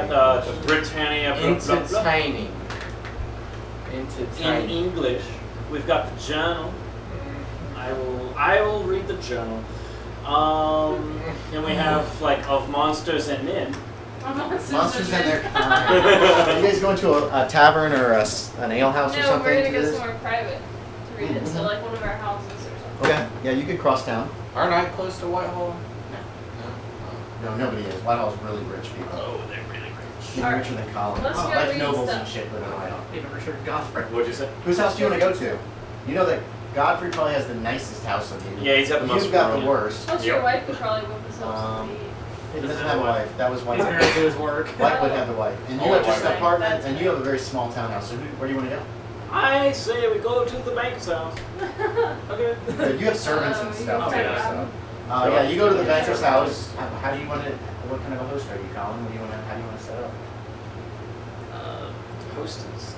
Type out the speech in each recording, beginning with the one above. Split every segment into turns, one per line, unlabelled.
The Britannia.
Entertaining.
In English, we've got the journal. I will read the journal. And we have like of monsters and men.
Monsters and their kind. Are you guys going to a tavern or an ale house or something?
No, we're gonna go somewhere private to read it. So like one of our houses or something.
Okay. Yeah, you could cross town.
Aren't I close to Whitehall?
No, nobody is. Whitehall's really rich people.
Oh, they're really rich.
Even richer than Collin.
Let's go
Like
read
nobles
stuff.
and shit live in Whitehall.
Even richer than Godfrey.
What'd you say?
Whose house do you want to go to? You know that Godfrey probably has the nicest house of you.
Yeah, he's got the most.
You've got the worst.
Plus your wife could probably whip us up some
He doesn't have a wife. That was
He's
White's
married to his work.
White would have the wife. And you
Oh,
have just an
White.
apartment, and you have a very small townhouse. So where do you want to go?
I say we go to the banker's house. Okay.
But you have servants and stuff.
Okay.
Too, so. Yeah, you go to the banker's house. How do you want to? What kind of a host are you, Collin? What do you want to? How do you want to set up?
Hostess.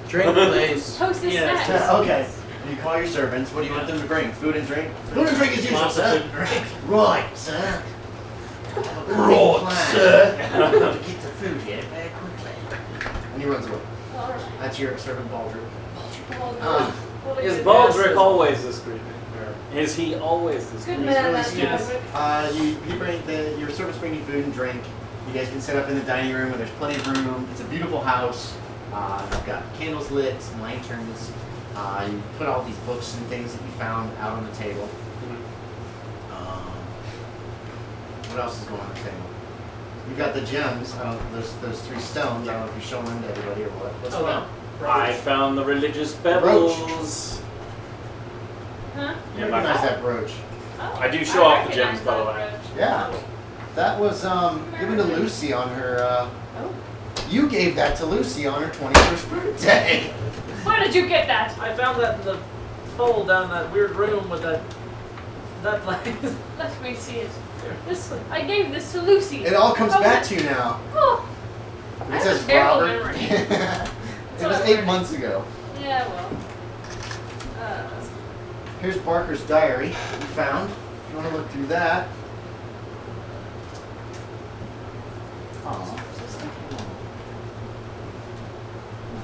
Drink, please.
Hostess
Yes.
snacks.
Okay. You call your servants. What do you want them to bring? Food and drink. Food and drink is usual,
Lots of
sir.
food and drink.
Right, sir.
Right, sir.
To get the food here very quickly. And he runs away.
Alright.
That's your servant Baldric.
Is Baldric always this creepy? Is he always this
Good
creepy?
man,
really
that
stupid.
Baldric.
You bring your servants bring you food and drink. You guys can set up in the dining room where there's plenty of room. It's a beautiful house. You've got candles lit, some lanterns. You put all these books and things that you found out on the table. What else is going on the table? You've got the gems. Those 3 stones. I don't know if you're showing them to everybody or what. What's going on?
I found the religious pebbles.
Huh?
You
in my
recognize
hall.
that brooch?
Oh,
I do show off the
recognize
gems, by the
that
way.
brooch.
Yeah. That was given to Lucy on her.
Oh.
You gave that to Lucy on her 21st birthday.
Where did you get that?
I found that in the hole down that weird room with that like.
Let me see it. I gave this to Lucy.
It all comes
How
back
was
to you now.
Oh. I
It
have
says
a terrible
Robert.
memory.
It was 8 months ago.
Yeah, well.
Here's Barker's diary that you found. If you want to look through that. Aw.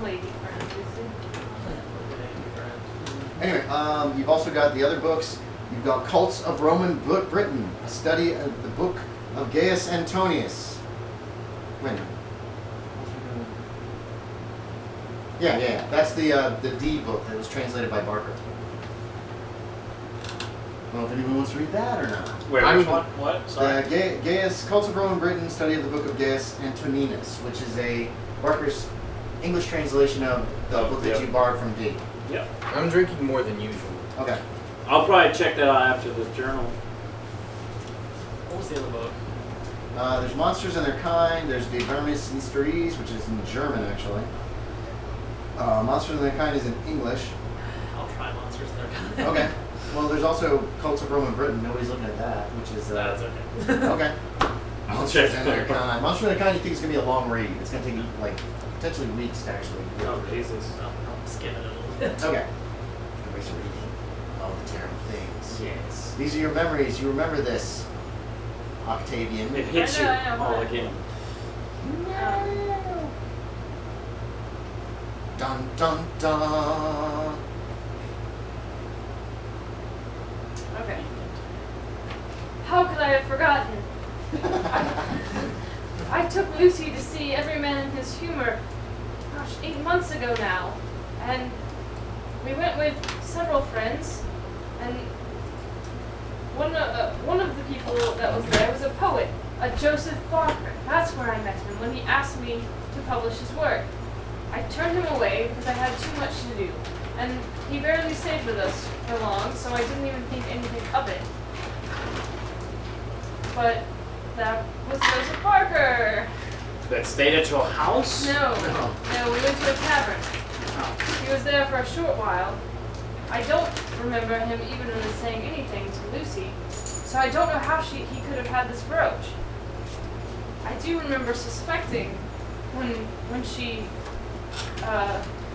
Lady friend, Lucy.
Anyway, you've also got the other books. You've got Cults of Roman Britain, a study of the book of Gaius Antonius. Wait a minute. Yeah. That's the D book that was translated by Barker. I don't know if anyone wants to read that or not.
Wait, which one? What? Sorry.
Gaius, Cults of Roman Britain, study of the book of Gaius Antoninus, which is a Barker's English translation of the book that you borrowed from D.
Yep.
I'm drinking more than usual.
Okay.
I'll probably check that out after the journal.
What was the other book?
There's Monsters and Their Kind. There's De Vermis Mysteries, which is in German, actually. Monsters and Their Kind is in English.
I'll try Monsters and Their Kind.
Okay. Well, there's also Cults of Roman Britain. Nobody's looking at that, which is...
That's okay.
Okay.
I'll check
and Their
that out.
Kind. Monsters and Their Kind, you think it's going to be a long read. It's going to take you, like, potentially weeks to actually get
Oh,
through.
Jesus. I'll skim it a little bit.
Okay. Everybody's reading all the terrible things.
Yes.
These are your memories. You remember this, Octavian.
It hits you
I know.
all again.
No. Dun dun dun.
Okay. How could I have forgotten? I took Lucy to see Every Man in His Humor, 8 months ago now, and we went with several friends, and one of the people that was there was a poet, a Joseph Barker. That's where I met him when he asked me to publish his work. I turned him away because I had too much to do, and he barely stayed with us for long, so I didn't even think anything of it. But that was Joseph Barker.
That stayed at your house?
No, we went to a tavern. He was there for a short while. I don't remember him even really saying anything to Lucy, so I don't know how he could have had this brooch. I do remember suspecting when she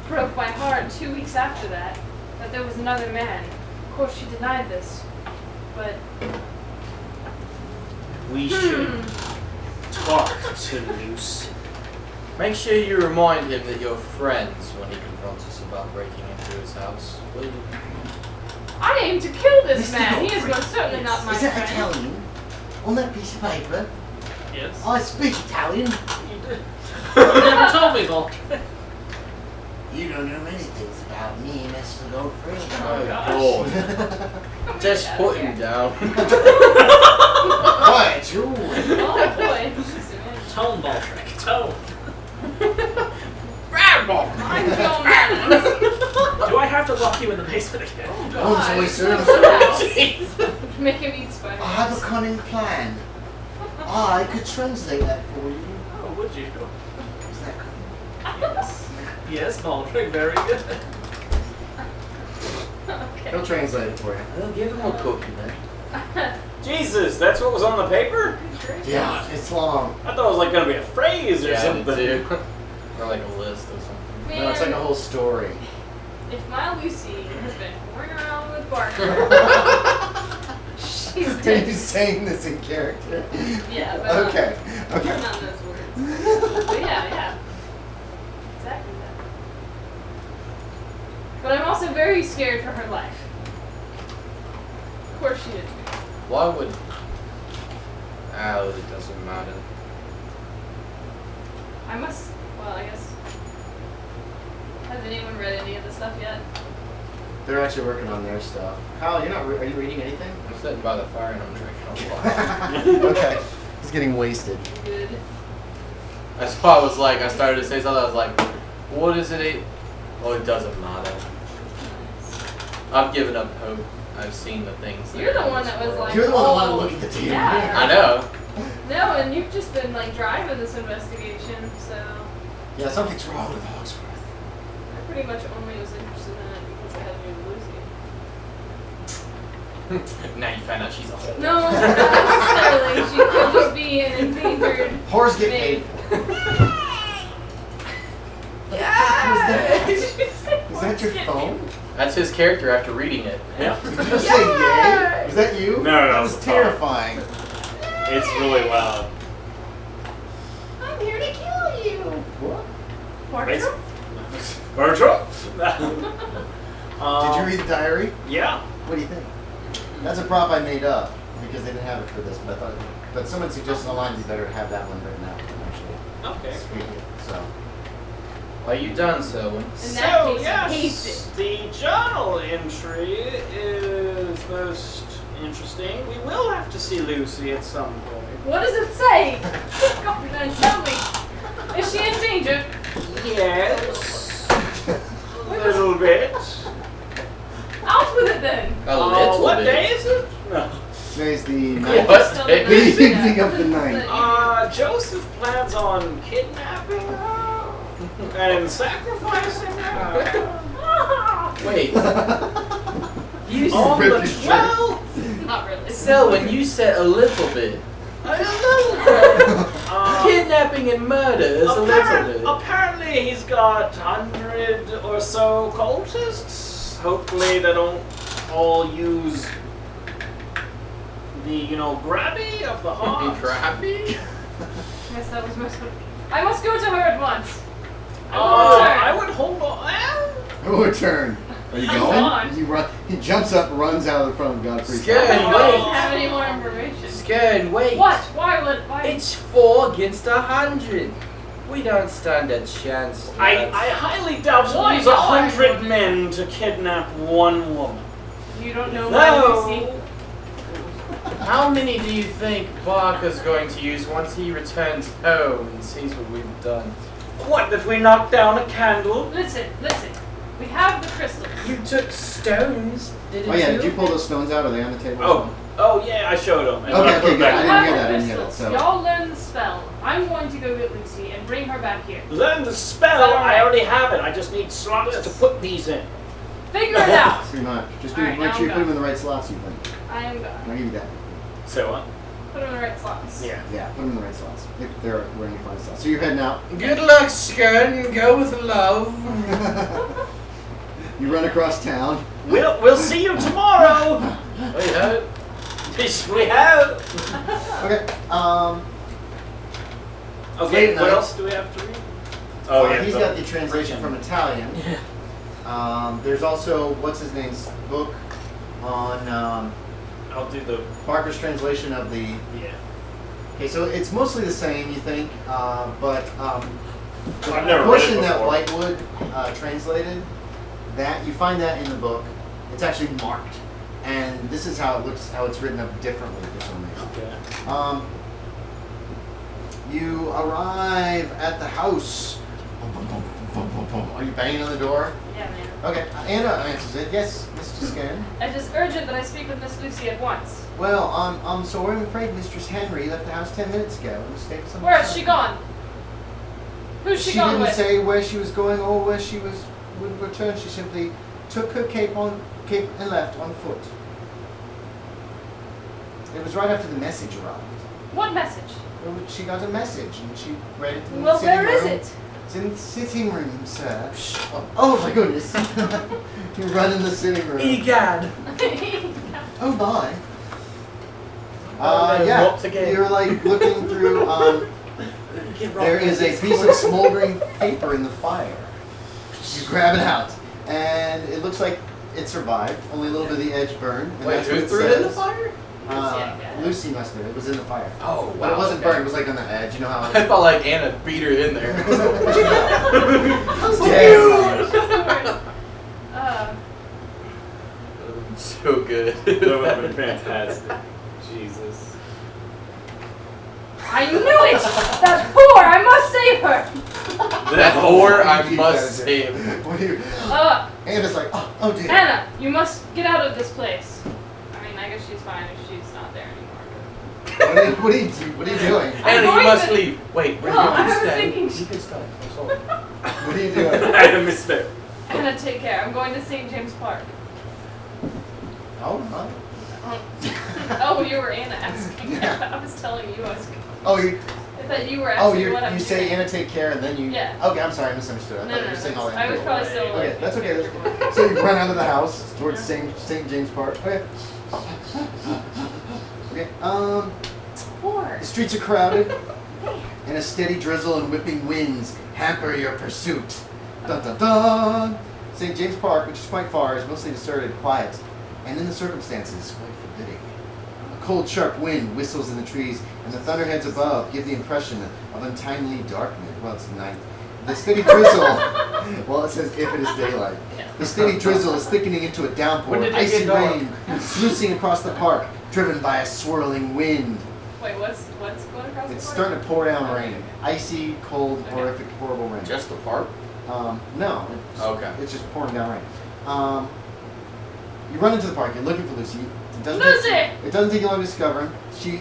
broke my heart 2 weeks after that there was another man. Of course, she denied this, but
We should bark to loose.
Make sure you remind him that you're friends when he confronts us about breaking into his house, will you?
I aim to kill this
Mr.
man. He is
Godfrey,
most certainly not my
Is that
friend.
Italian? On that piece of paper?
Yes.
I speak Italian.
You did. You never told me, Godfrey.
You don't know many things about me, Mr. Godfrey.
Oh,
gosh.
God. Just put him down.
Quiet, you.
Oh boy.
Tone, Baldrick. Tone.
I'm Joe Madden.
Do I have to lock you in the basement again?
Once we serve
Make him eat spider.
I have a cunning plan. I could translate that for you.
Oh, would you?
Is that cunning?
Yes. Yes, Baldrick. Very good.
Okay.
He'll translate it for you.
I'll give him a cookie then.
Jesus, that's what was on the paper?
Yeah, it's long.
I thought it was like gonna be a phrase or something.
Too. Or like a list or something.
Man,
No, it's like a whole story.
if my Lucy has been whoring around with Barker, she's
Are
dead.
you saying this in character?
Yeah, but
Okay. Okay.
not those words. But yeah. Exactly that. But I'm also very scared for her life. Of course she is.
Why would... Oh, it doesn't matter.
I must. Well, I guess. Has anyone read any of the stuff yet?
They're actually working on their stuff. Kyle, you're not. Are you reading anything?
I'm sitting by the fire and I'm drinking a water.
Okay. He's getting wasted.
Good.
That's why I was like, I started to say something, I was like, what is it? Oh, it doesn't matter. I've given up hope. I've seen the things. that
You're the
are in
one
this
that was
world.
like-
You're the one that wanted to
Oh,
look at the TV.
yeah.
I know.
No, and you've just been like driving this investigation, so
Yeah, something's wrong with Hawksworth.
I pretty much only was interested in it because I had you and Lucy.
Now you found out she's a whore.
No, not necessarily. She could just be an endangered.
Whores get
maid.
paid. Is that your phone?
That's his character after reading it.
Yeah.
Did you just say yay? Is that you?
No,
That was
it's a phone.
terrifying.
It's really loud.
I'm here to kill you.
What?
Bartram?
Bertram?
Did you read the diary?
Yeah.
What do you think? That's a prop I made up because they didn't have it for this, but I thought. But someone suggested online it'd be better to have that one written out than actually
Okay.
speak it. So.
Are you done, Selwyn?
In that
So,
case,
yes,
he hates
the journal entry is most interesting. We will have to see Lucy at some point.
What does it say? Come on, tell me. Is she in danger?
Yes. A little bit.
Out with it then.
A little
what
bit.
day is it? No.
Today's the night.
What?
Still
day?
in
The
danger.
evening of the night.
Joseph plans on kidnapping her and sacrificing her.
Wait. You
On the
ripped his shirt.
12th?
Not really.
Selwyn, you said a little bit.
A little bit.
Kidnapping and murder is a little bit.
Apparently he's got 100 or so cultists. Hopefully they don't all use the, grabby of the heart.
Crabby?
Yes, that was most. I must go to her at once.
I would hold on.
Who turn? Are you
I'm
going?
gone.
You run. He jumps up, runs out of the front of Godfrey's
Skern,
I
house.
don't
wait.
have any more information.
Skern, wait.
What? Why?
It's 4 against 100. We don't stand a chance.
I
lads.
highly doubt
Why
he'll use
not?
100 men to kidnap one woman.
You don't know my Lucy.
No.
How many do you think Barker's going to use once he returns home and sees what we've done?
What, that we knocked down a candle?
Listen. We have the crystals.
You took stones, didn't
Oh yeah,
you?
did you pull those stones out? Are they on the table?
Oh yeah, I showed him. And
Okay,
I put
okay,
it
good. I
back.
didn't
have
hear
the
that, I didn't hear that,
crystals.
so-
Y'all learn the spell. I'm going to go get Lucy and bring her back here.
Learn the spell.
Is that all right?
I already have it. I just need slots to put these in.
Figure it out.
Pretty much. Just
Alright,
make
now
sure you
I'm
put them in
done.
the right slots. You think?
I am gone.
I'll give you that.
So what?
Put them in the right slots.
Yeah.
Yeah, put them in the right slots. If they're where you find slots. So you're heading out.
Good luck, Skern. Go with love.
You run across town.
We'll see you tomorrow.
Wait, how?
Yes, we have.
Okay.
Okay,
Late
what
night.
else do we have to read? Oh, yeah.
He's got the translation from Italian. There's also, what's his name's book on
I'll do the.
Barker's translation of the.
Yeah.
Okay, so it's mostly the same, you think, but the
I've never read
portion
it
that
before.
Whitewood translated, that you find that in the book. It's actually marked, and this is how it looks, how it's written up differently for some reason.
Okay.
You arrive at the house. Are you banging on the door?
Yeah, man.
Okay, Anna answers it. Yes, Mr. Skern.
It is urgent that I speak with Miss Lucy at once.
Well, I'm sorry. I'm afraid Mistress Henry left the house 10 minutes ago. Mistake some.
Where is she gone? Who's she gone
didn't
with?
say where she was going or where she would return. She simply took her cape and left on foot. It was right after the message arrived.
What message?
She got a message and she read it in
Well,
the sitting
where is
room.
it?
It's in the sitting room, sir. Oh my goodness. You run in the sitting room.
Egad.
Oh my.
Oh,
Yeah,
what's again?
you're like looking through, there is a piece of smoldering paper in the fire. You grab it out, and it looks like it survived, only a little bit of the edge burned. And
Wait,
that's
who
what
threw it in the
says.
fire?
Lucy must have. It was in the fire.
Oh, wow.
But it wasn't
okay.
burned, it was like on the edge, you know how
I felt like Anna beat her in there. So good.
That would have been fantastic. Jesus.
I knew it! That whore! I must save her!
That whore, I
You
must
gotta do.
save.
What do you...
Uh,
Anna's like, oh dear.
Anna, you must get out of this place. I mean, I guess she's fine if she's not there anymore.
What are you doing?
Anna, you
going
must
to-
leave. Wait, where
No,
you
I
can
was
stay.
thinking
You
she-
can stay. I'm sorry.
What are you doing?
I had a misstep.
Anna, take care. I'm going to St. James Park.
Oh, huh?
Oh, you were Anna asking. I was telling you I was.
Oh, you.
I thought you were
Oh,
asking what I'm
you say
doing.
Anna, take care, and then you.
Yeah.
Okay, I'm sorry, I misunderstood. I
No,
thought
no,
you were saying all that.
I was probably still.
Okay,
like,
that's okay. That's okay. So you run out of the house towards St. James Park. Okay. Okay.
Whore.
The streets are crowded, and a steady drizzle and whipping winds hamper your pursuit. Dun dun dun. St. James Park, which is quite far, is mostly deserted, quiet, and in the circumstances, quite forbidding. A cold, sharp wind whistles in the trees, and the thunderheads above give the impression of untimely darkness. Well, it's night. The steady drizzle. Well, it says if it is daylight. The steady drizzle is thickening into a downpour.
When did it
Icy
get dark?
rain sluicing across the park, driven by a swirling wind.
Wait, what's going across
It's
the
starting to pour down rain. Icy, cold,
Okay.
horrific, horrible rain.
Just the park?
No.
Okay.
It's just pouring down rain. You run into the park. You're looking for Lucy.
Lucy!
It doesn't take you long to discover him.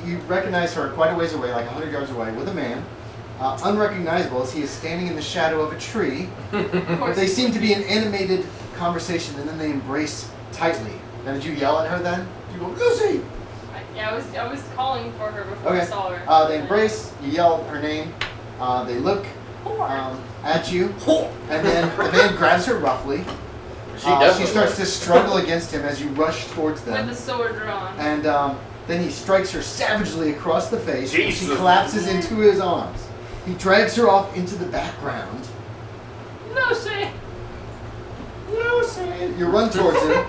You recognize her quite a ways away, like 100 yards away, with a man. Unrecognizable as he is standing in the shadow of a tree.
Of course.
They seem to be in animated conversation, and then they embrace tightly. Now, did you yell at her then? You go, Lucy!
Yeah, I was calling for her before I
Okay.
saw her.
They embrace. You yell her name. They look
Whore.
at you, and then the man grabs her roughly.
She
She
definitely
starts to
was.
struggle against him as you rush towards
With
them.
the sword drawn.
And then he strikes her savagely across the face. And she
Jesus.
collapses into his arms. He drags her off into the background.
Lucy!
Lucy! You run towards him.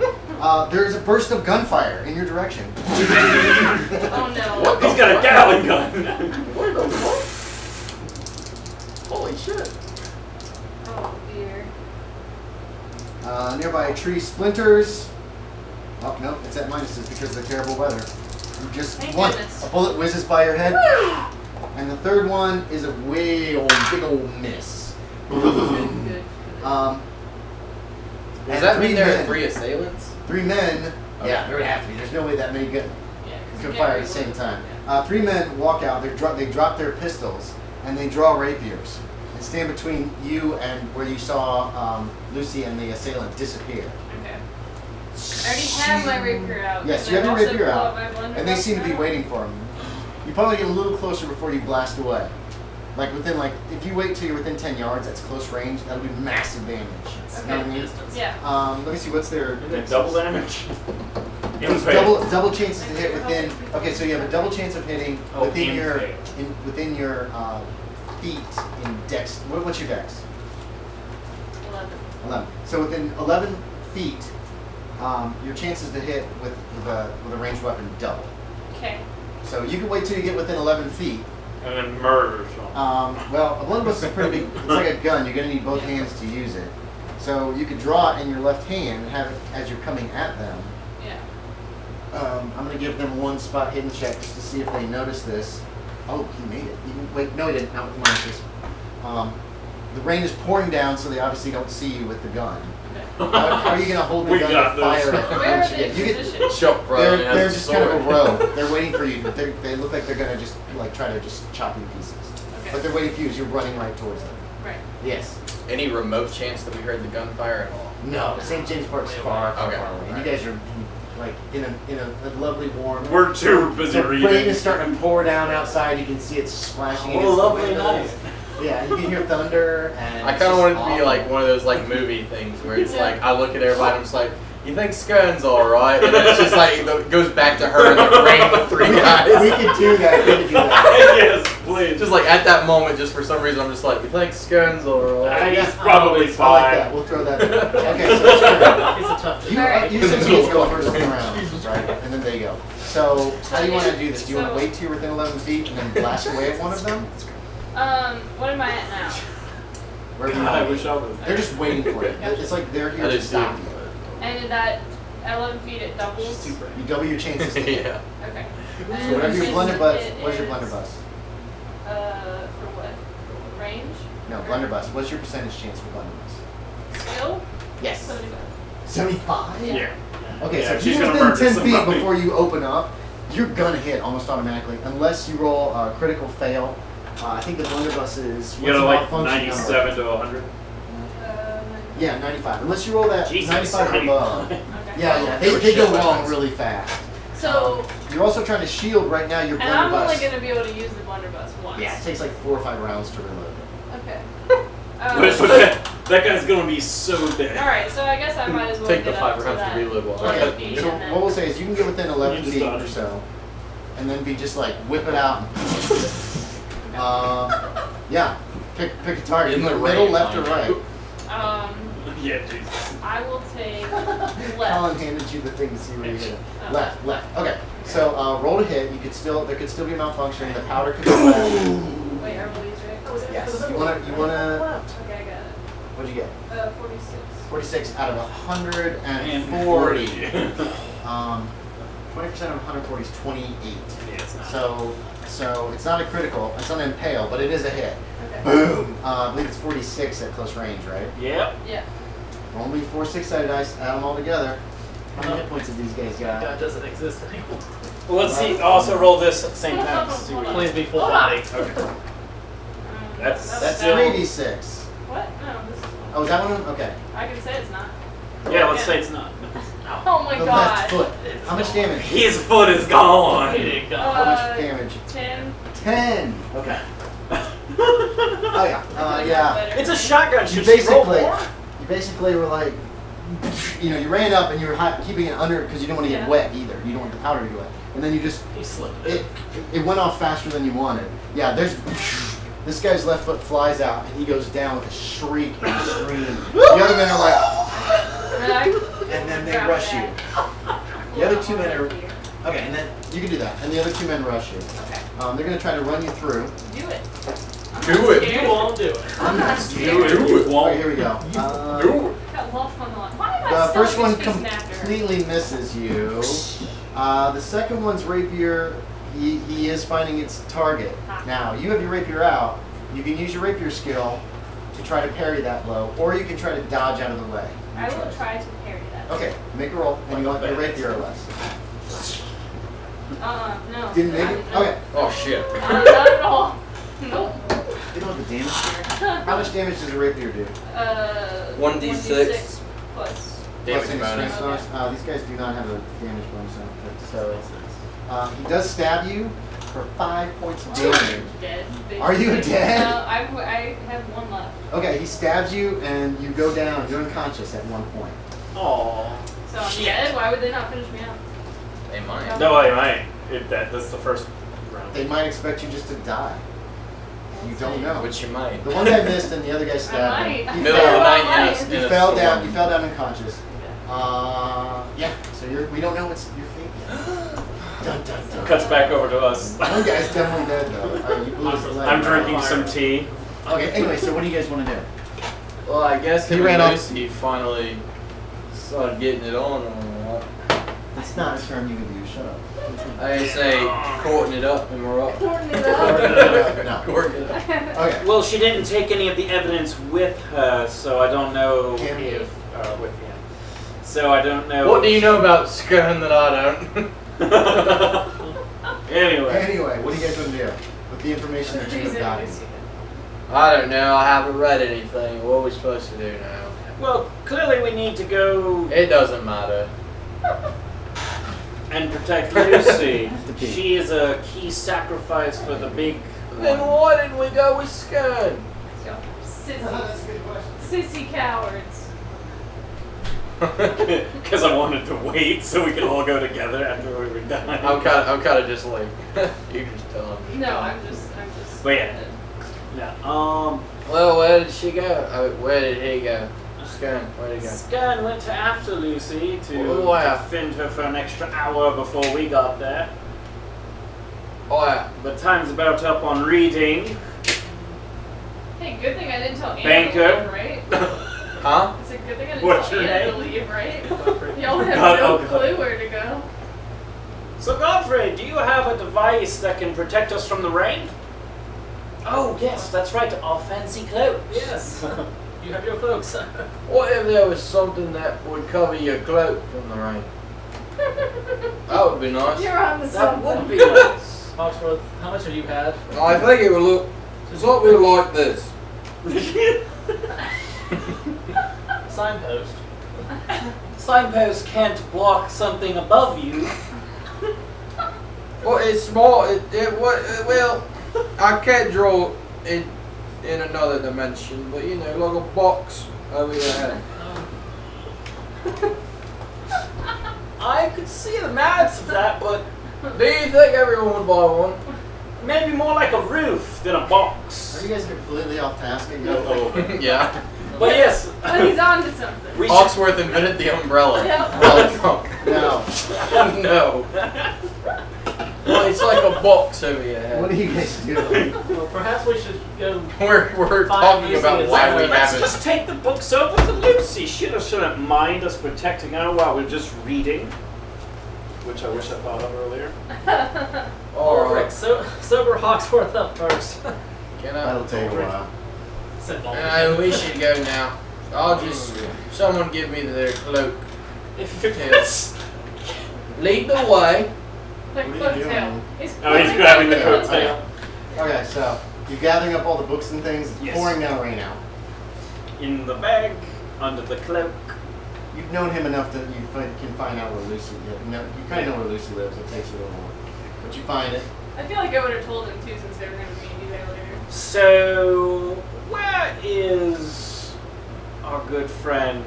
There's a burst of gunfire in your direction.
Oh no.
What?
He's got a Gallant gun.
Where the fuck? Holy shit.
Oh dear.
Nearby a tree splinters. Oh, no, it's at minuses because of the terrible weather. You just
Thank
one.
goodness.
A bullet whizzes by your head. And the third one is a big old miss.
Good.
Um,
Does
and
that mean there
men-
are 3 assailants?
3 men.
Okay.
Yeah, there would have to be. There's no way that many
Yeah, 'cause
could
you
fire
can't
at the same
really-
time. 3 men walk out. They drop their pistols and they draw rapiers and stand between you and where you saw Lucy and the assailant disappear.
Okay. I already have my rapier out.
Yes,
and
you have
I've
your
also
rapier
pulled
out,
out my blunderbuss
and they seem to be
now.
waiting for him. You probably get a little closer before you blast away. Like within if you wait till you're within 10 yards, that's close range. That'll be massive damage. You know what I mean?
Yeah.
Let me see what's their
Is it double damage?
It's double chances to hit within. Okay, so you have a double chance of hitting
Oh,
within
in
your
fail.
within your feet in dex. What's your dex?
11.
11. So within 11 feet, your chances to hit with a ranged weapon double.
Okay.
So you can wait till you get within 11 feet.
And then murder someone.
Well, a blunderbuss is pretty big. It's like a gun. You're going to need both hands to use it. So you could draw it in your left hand and have it as you're coming at them.
Yeah.
I'm going to give them one spot hidden check just to see if they notice this. Oh, he made it. Wait, no, he didn't. Not with the monsters. The rain is pouring down, so they obviously don't see you with the gun.
Okay.
How are you going to hold the
We
gun
got
to fire
this.
at them?
Where are
once you
they
get- you get-
positioned?
Show bro.
They're just kind of a row. They're waiting for you. They look like they're going to just like try to just chop you to pieces.
Okay.
But they're waiting for you as you're running right towards them.
Right.
Yes.
Any remote chance that we heard the gunfire at all?
No, St. James Park's far, far,
Okay.
far away. And you guys are like in a lovely warm.
We're too busy
The rain
reading.
is starting to pour down outside. You can see it splashing
Oh,
against
lovely
the windows.
night.
Yeah, you can hear thunder and.
I
it's
kind of
just
want it to be
awful.
like one of those like movie things where it's
Yeah.
like I look at everybody and I'm just like, you think Skern's alright? And it's just like it goes back to her in the rain with three
We
guys.
could do that. We could do that.
Yes, please.
Just like at that moment, just for some reason, I'm just like, you think Skern's alright?
He's probably
I like
fine.
that. We'll throw that in. Okay, so it's your
He's a tough
You,
Alright.
you said you go first in the round, right? And then they go. So, how do you want to do this? Do you want to wait till you're within 11 feet and then blast away at one of them?
What am I at now?
Wherever you
I
want.
wish I was.
They're just waiting for you. It's like they're here
I
to
just
stop
do.
you.
And at 11 feet it doubles.
You double your chances to hit.
Yeah.
Okay.
So whatever your
And
blunderbuss,
it
what's your
is,
blunderbuss?
For what? Range?
No, blunderbuss. What's your percentage chance for blunderbuss?
Skill?
Yes.
75.
75?
Yeah.
Okay,
Yeah,
so if
she's
you're
gonna
within
murder
10 feet
somebody.
before you open up, you're gonna hit almost automatically, unless you roll a critical fail. I think the blunderbuss is.
You
what's
gotta
the
like
malfunction
97
number?
to 100.
Yeah, 95. Unless you roll that
Jesus,
95 or above.
Okay.
Yeah,
They were
they go
shit
wrong
weapons.
really fast.
So,
You're also trying to shield right now your
and I'm only
blunderbuss.
going to be able to use the blunderbuss once.
Yeah, it takes like 4 or 5 rounds to reload.
Okay.
That guy's gonna be so dead.
Alright, so I guess I might as well
Take the
get
5
up
rounds
to
to
that.
reload while
Okay,
feet
so
and then-
what we'll say is you can get within 11
You just
feet
dodge.
or so, and then be just like whip it out. Yeah, pick a target.
In the
Middle,
rain,
left, or
mind
right.
you.
Yeah, Jesus.
I will take
Colin
left.
handed you the thing to see where you hit it.
Oh.
Left. Okay. So roll to hit. There could still be a malfunction. The powder could be left.
Wait, I roll these right?
Yes. You wanna.
Okay, I got it.
What'd you get?
46.
46 out of 140.
And
20% of 140 is 28.
Yeah, it's not.
So it's not a critical. It's not an impale, but it is a hit.
Okay.
Boom. I believe it's 46 at close range, right?
Yep.
Yeah.
Roll me 4 6-sided dice. Add them all together. How many hit points have these guys got?
God doesn't exist anymore.
Well, let's see. Also roll this at the same time. To see what
Please be full
Hold on.
body.
Okay. That's
That's
still-
3d6.
What? No, this is one.
Oh, is that one? Okay.
I can say it's not.
Yeah, let's say it's not.
Oh my
The
god.
left foot. How much damage?
His foot is gone.
Kidding, God.
How much damage?
10.
10. Okay. Oh yeah. Yeah.
It's a shotgun.
You
Should she roll
basically,
more?
you basically were like, you ran up and you were keeping it under because you didn't want to get
Yeah.
wet either. You don't want the powder to get wet. And then you just,
He slipped
it went off faster than you wanted. Yeah, this guy's left foot flies out and he goes down with a shriek and a scream. The other men are like, and then they
Grab
rush you.
that.
The other 2 men are, okay, and then you can do that. And the other 2 men rush you.
Okay.
They're going to try to run you through.
Do it. I'm
Do
not
it.
scared.
You won't do it.
I'm not
Do
scared.
it. You
Oh,
won't.
here we go.
Got lost on the line. Why am I
The
still
first one
chasing after her?
completely misses you. The second one's rapier, he is finding its target. Now, you have your rapier out. You can use your rapier skill to try to parry that blow, or you can try to dodge out of the way. You
I will
choice.
try to parry that.
Okay, make a roll, and you want your rapier or less.
No.
Didn't make it? Okay.
Oh shit.
Not at all. Nope.
You know what the damage here? How much damage does a rapier do?
1d6
plus.
damage
Plus any
bonus.
strength bonus? These guys do not have a damage bonus on it, so he does stab you for 5 points of damage.
Dead.
Are you dead?
No, I have one left.
Okay, he stabs you and you go down. You're unconscious at one point.
Aw.
So I'm
Shit.
dead. Why would they not finish me out?
They might.
No, I might. That's the first round.
They might expect you just to die. You don't know.
Which you might.
The one guy missed and the other guy stabbed him.
might.
He
Middle of the
fell,
night in
he
a
fell
storm.
down. You fell down unconscious. Yeah. So we don't know what's your fate yet. Dun, dun, dun.
Cuts back over to us.
One guy's definitely dead though. You blew his leg.
I'm drinking some tea.
Okay. Anyway, so what do you guys want to do?
Well, I guess
He
he
ran
ran
off.
Lucy finally started getting it on or what.
That's not a term you would use. Shut up.
I say courting it up and we're up.
Courting it up.
No.
Courting it up.
Okay.
Well, she didn't take any of the evidence with her, so I don't know
Him.
if with him. So I don't know.
What do you know about Skern that I don't?
Anyway,
Anyway, what do you guys want to do with the information that you have gotten?
I don't know. I haven't read anything. What are we supposed to do now?
well, clearly we need to go
It doesn't matter.
and protect Lucy.
The key.
She is a key sacrifice for the big
Then
one.
why didn't we go with Skern?
Sissies. Sissy cowards.
Because I wanted to wait so we could all go together after we were done.
I'm kind of just like you just tell him.
No, I'm just.
But yeah. Yeah.
Well, where did she go? Where did he go? Skern, where did he go?
Skern went to after Lucy to
Oh, wow.
defend her for an extra hour before we got there.
Oh yeah.
But time's about up on reading.
Hey, good thing I didn't tell Anna
Banker.
to leave, right?
Huh?
It's a good thing I didn't
What's
tell
your
Anna to
name?
leave, right? Y'all have
God,
no
oh, God.
clue where to go.
So Godfrey, do you have a device that can protect us from the rain? Oh yes, that's right, our fancy cloaks.
Yes. You have your cloaks.
What if there was something that would cover your cloak from the rain? That would be nice.
You're on the
That would
something.
be nice.
Hawksworth, how much have you had?
I think it would look something like this.
Signpost.
Signpost can't block something above you.
Well, it's small. Well, I can't draw it in another dimension, but you know, like a box over your head.
I could see the merits of that, but
Do you think everyone would buy one?
maybe more like a roof than a
Are
box.
you guys completely off task again?
Yeah.
But yes,
But he's on to something.
we should.
Hawksworth invented the umbrella.
Yep.
Well, drunk.
No.
No. Well, it's like a box over your
What
head.
are you guys doing?
Well, perhaps we should go.
We're
Find
talking
Lucy
about
and
why
Sarah.
we
Let's
haven't.
just take the books over to Lucy. She shouldn't mind us protecting her while we're just reading. Which I wish I thought of earlier.
Alright.
Sober Hawksworth up first.
Can I?
That'll take a while.
Said Baldwin.
We should go now. I'll just. Someone give me their cloak.
If
Yes. Lead the way.
Like
What are you
coattail.
doing?
Oh, he's
holding
grabbing the
on
coattail.
Okay, so you're gathering up all the books and things. It's
Yes.
pouring down rain out.
In the bag, under the cloak.
You've known him enough that you can find out where Lucy lives. You kind of know where Lucy lives. It takes you a little more, but you find it.
I feel like I would have told him too, since they were going to meet me there later.
So, where is our good friend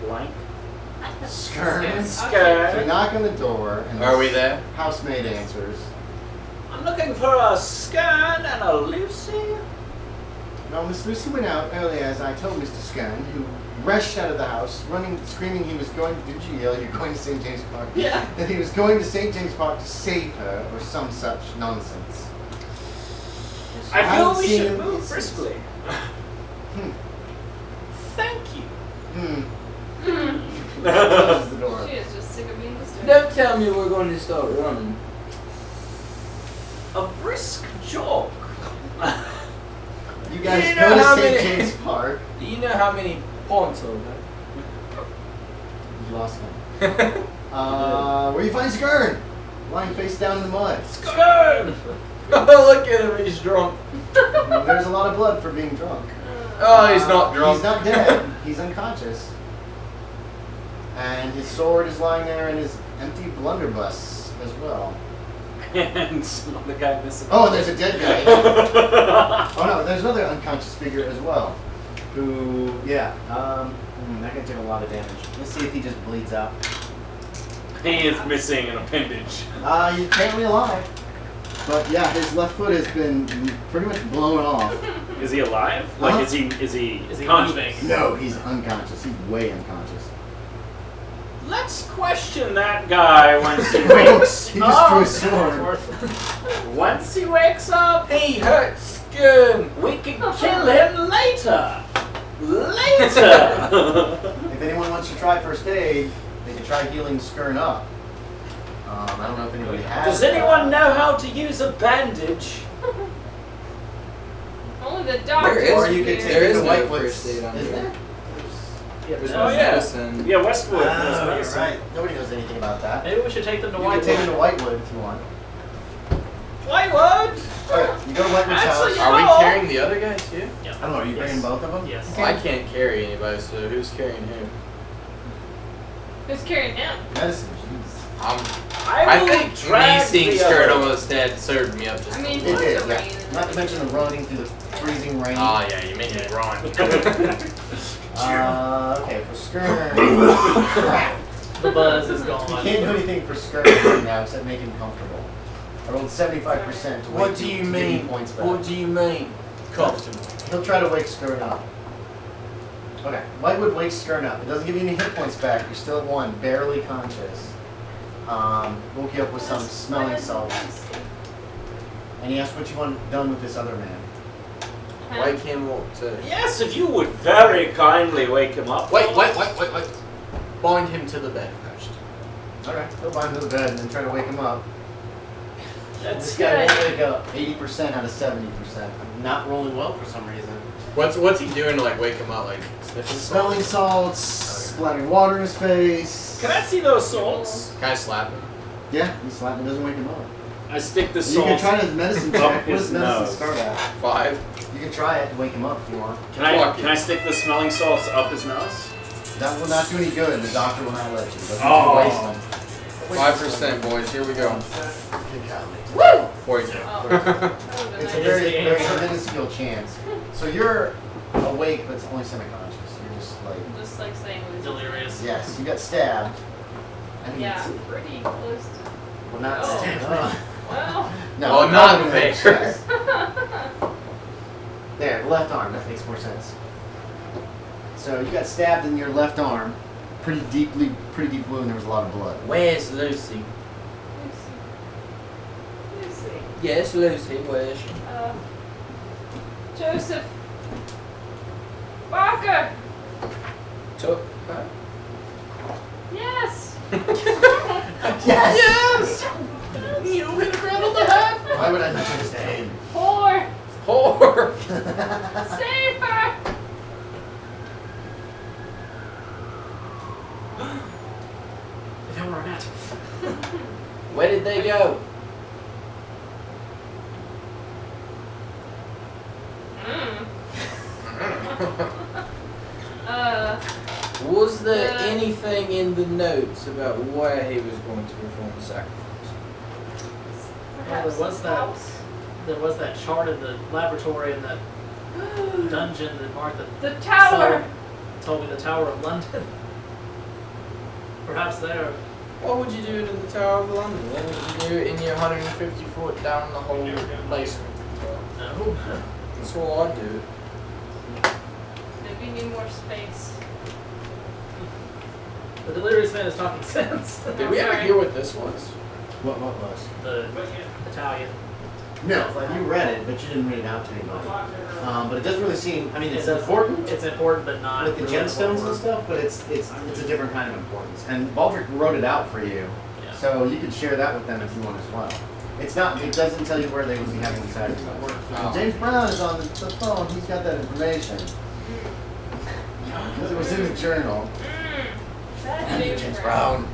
Blank?
Skern. So you
Skern.
knock on the door, and
Are we
this
there?
housemaid answers.
I'm looking for a Skern and a Lucy.
No, Miss Lucy went out early, as I told Mr. Skern, who rushed out of the house, running, screaming he was going. Did you yell? You're going to St. James Park.
Yeah.
That he was going to St. James Park to save her, or some such nonsense.
I feel
haven't
we
seen
should
him
move
since.
briskly.
Hmm.
Thank you.
Closes the door.
She is just sick of being disturbed.
Don't tell me we're going to start running.
A brisk jog.
You guys
You
go
know
to
how
St.
many-
James Park.
Do you know how many points are there?
You lost him. Where you find Skern? Lying face down in the mud.
Skern!
Look at him, he's drunk.
There's a lot of blood for being drunk.
Oh, he's not drunk.
He's not dead. He's unconscious. And his sword is lying there in his empty blunderbuss as well.
And the guy missing.
Oh, and there's a dead guy. Oh no, there's another unconscious figure as well. Who, yeah, that can take a lot of damage. Let's see if he just bleeds out.
He is missing an appendage.
He's apparently alive. But yeah, his left foot has been pretty much blown off.
Is he alive? Like,
Huh?
is he
Is he
conscious?
moving?
No, he's unconscious. He's way unconscious.
Let's question that guy once he wakes
He just drew his
up.
sword.
Once he wakes up,
He hurts Skern.
we can kill him later. Later.
If anyone wants to try first aid, they can try healing Skern up. I don't know if anybody has.
Does anyone know how to use a bandage?
Only the doctor.
There is-
Or you could
here.
take
There
it
is
to
no
Whitewood's.
first aid on
Isn't
here.
there?
Yeah,
There's
Oh,
no
yeah.
medicine.
Yeah, Westwood.
Ah,
knows medicine.
right. Nobody knows anything about that.
Maybe we should take them to
You can take him to
Whitewood.
Whitewood if you want.
Whitewood.
Okay, you go to Whitewood's
Actually,
house.
yeah.
Are we
No.
carrying the other guy too?
Yeah.
I don't know. Are you bringing both of them?
Yes.
Okay.
I can't carry anybody, so who's carrying who?
Who's carrying him?
Medicine. Jeez.
I
will
think me
drag
seeing
the
Skern
other.
almost dead served me up just
I mean,
It
what's
did.
the
Yeah.
rain?
Not to mention the running through the freezing rain.
Oh yeah, you made me run.
Okay, for Skern. Crap.
The buzz is
You
gone.
can't do anything for Skern right now except make him comfortable. I rolled 75% to wake
What do you
to give
mean?
points back.
What do you mean? Comfortable.
He'll try to wake Skern up. Okay, Whitewood wakes Skern up. It doesn't give you any hit points back. You're still at 1, barely conscious. Woke you up with some smelling salts. And he asked what you want done with this other man.
Wake him up to.
Yes, if you would very kindly wake him up.
Wait. Bind him to the bed first.
Alright, he'll bind him to the bed and then try to wake him up.
That's
This guy
good.
won't wake up 80% out of 70%. I'm not rolling well for some reason.
What's he doing to like wake him up? Like sniffing
Smelling salts, splattering water in his face.
Can I see those salts?
Can I slap him?
Yeah, he slapped him, doesn't wake him up.
I stick the
You
salt.
can try his medicine
Up
check. What
his
does medicine
nose.
start at?
5.
You can try it to wake him up if you want.
Can I
Fuck
can
it.
I stick the smelling salts up his nose?
That will not do any good. The doctor will not let you. But
Oh.
waste them.
5%, boys. Here we go.
Good golly.
Woo!
Poison.
Oh, that would've been
It's a
nice.
very,
the
very
answer.
minuscule chance. So you're awake, but it's only semi-conscious. You're just like,
Just like saying it was
Delirious.
yes, you got stabbed. I mean,
Yeah,
it's-
pretty close
well, not
Oh.
stabbed.
to. Well,
No,
Well, not
in the
fair.
chest. There, left arm. That makes more sense. So you got stabbed in your left arm, pretty deep wound. There was a lot of blood.
Where's Lucy?
Lucy.
Yes, Lucy. Where's she?
Joseph Barker.
Took her.
Yes.
Yes.
You hit the ground on the head.
Why would I mention his name?
Whore.
Whore.
Save her.
If it were a net.
Where did they go?
Mm. Uh,
Was there anything in the notes about where he was going to perform the sacrifice?
perhaps
there was
his
that.
house.
There was that chart in the laboratory in that dungeon that Martha
The tower.
told me, the Tower of London. Perhaps there.
What would you do in the Tower of London? What would you do in your 150 foot down the whole basement?
No.
That's what I'd do.
Maybe need more space.
The delirious man is talking sense.
Did we ever hear what this was?
What was?
The Italian.
No, like you read it, but you didn't read it out to anybody. But it doesn't really seem. I mean, it's
It does-
important
It's important, but not
with the
really
gemstones and
important.
stuff, but it's a different kind of importance. And Baldric wrote it out for you,
Yeah.
so you could share that with them if you want as well. It's not. It doesn't tell you where they would be having the sacrifice.
Oh.
James Brown is on the phone. He's got that information because it was in the journal.
That's
James Brown.